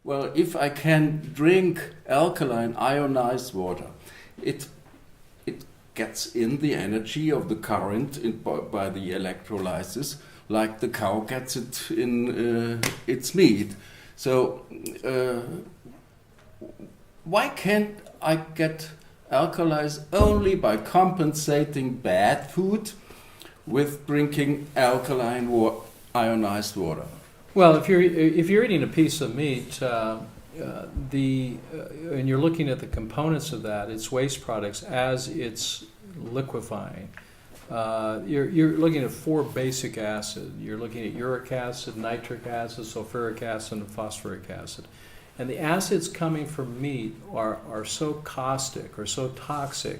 Well, if I can drink alkaline ionized water, it gets in the energy of the current by the electrolysis, like the cow gets it in its meat. So why can't I get alkalized only by compensating bad food with drinking alkaline ionized water? Well, if you're eating a piece of meat, and you're looking at the components of that, its waste products as it's liquefying, you're looking at 4 basic acids. You're looking at uric acid, nitric acid, sulfuric acid, and phosphoric acid. And the acids coming from meat are so caustic or so toxic,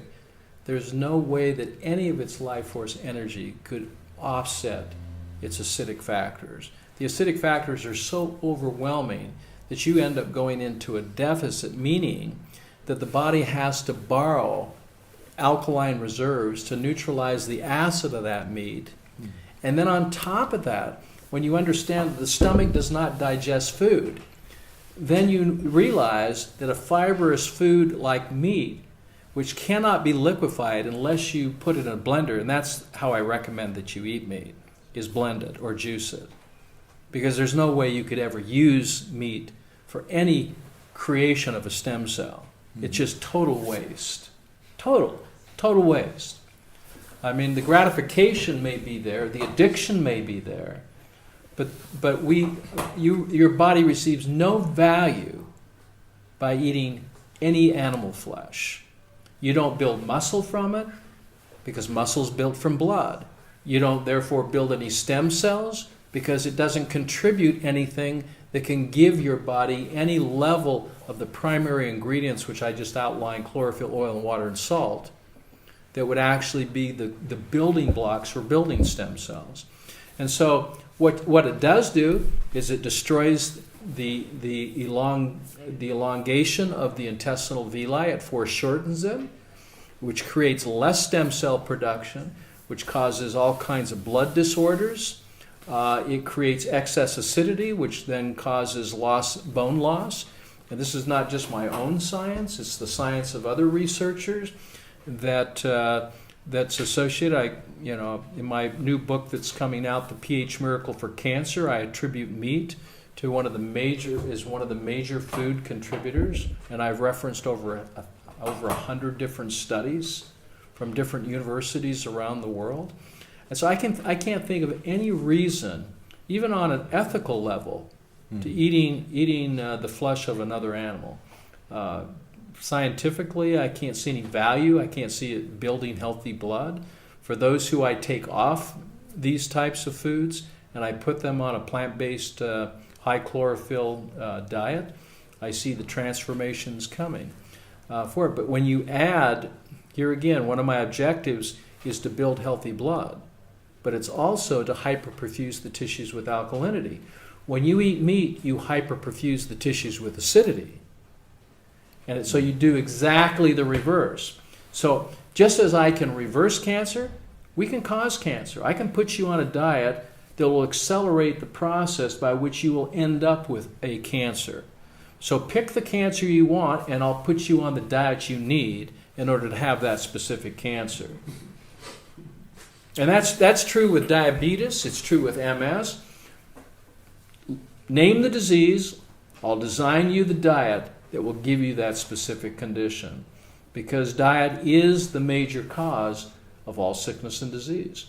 there's no way that any of its life force energy could offset its acidic factors. The acidic factors are so overwhelming that you end up going into a deficit, meaning that the body has to borrow alkaline reserves to neutralize the acid of that meat. And then on top of that, when you understand that the stomach does not digest food, then you realize that a fibrous food like meat, which cannot be liquefied unless you put it in a blender, and that's how I recommend that you eat meat, is blend it or juice it. Because there's no way you could ever use meat for any creation of a stem cell. It's just total waste. Total waste. I mean, the gratification may be there, the addiction may be there, but your body receives no value by eating any animal flesh. You don't build muscle from it because muscle's built from blood. You don't therefore build any stem cells because it doesn't contribute anything that can give your body any level of the primary ingredients, which I just outlined, chlorophyll, oil, and water, and salt, that would actually be the building blocks for building stem cells. And so what it does do is it destroys the elongation of the intestinal villi. It foreshortens it, which creates less stem cell production, which causes all kinds of blood disorders. It creates excess acidity, which then causes bone loss. And this is not just my own science; it's the science of other researchers that's associated. In my new book that's coming out, The pH Miracle for Cancer, I attribute meat to one of the major food contributors, and I've referenced over 100 different studies from different universities around the world. And so I can't think of any reason, even on an ethical level, to eating the flesh of another animal. Scientifically, I can't see any value. I can't see it building healthy blood. For those who I take off these types of foods and I put them on a plant-based high chlorophyll diet, I see the transformations coming for it. But when you add, here again, one of my objectives is to build healthy blood. But it's also to hyperperfuse the tissues with alkalinity. When you eat meat, you hyperperfuse the tissues with acidity. And so you do exactly the reverse. So just as I can reverse cancer, we can cause cancer. I can put you on a diet that will accelerate the process by which you will end up with a cancer. So pick the cancer you want, and I'll put you on the diet you need in order to have that specific cancer. And that's true with diabetes. It's true with MS. Name the disease. I'll design you the diet that will give you that specific condition. Because diet is the major cause of all sickness and disease.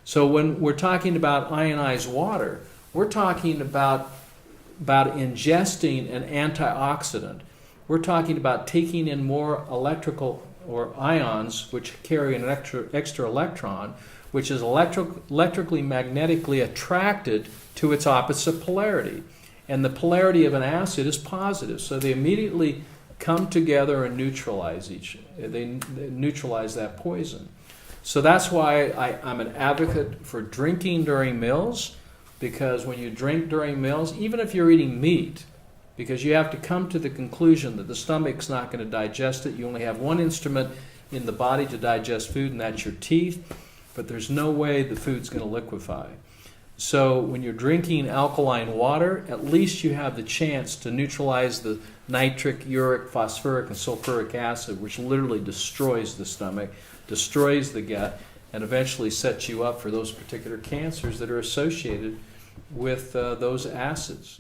So when we're talking about ionized water, we're talking about ingesting an antioxidant. We're talking about taking in more electrical or ions, which carry an extra electron, which is electrically magnetically attracted to its opposite polarity. And the polarity of an acid is positive, so they immediately come together and neutralize they neutralize that poison. So that's why I'm an advocate for drinking during meals, because when you drink during meals, even if you're eating meat, because you have to come to the conclusion that the stomach's not going to digest it. You only have one instrument in the body to digest food, and that's your teeth. But there's no way the food's going to liquefy. So when you're drinking alkaline water, at least you have the chance to neutralize the nitric, uric, phosphoric, and sulfuric acid, which literally destroys the stomach, destroys the gut, and eventually sets you up for those particular cancers that are associated with those acids.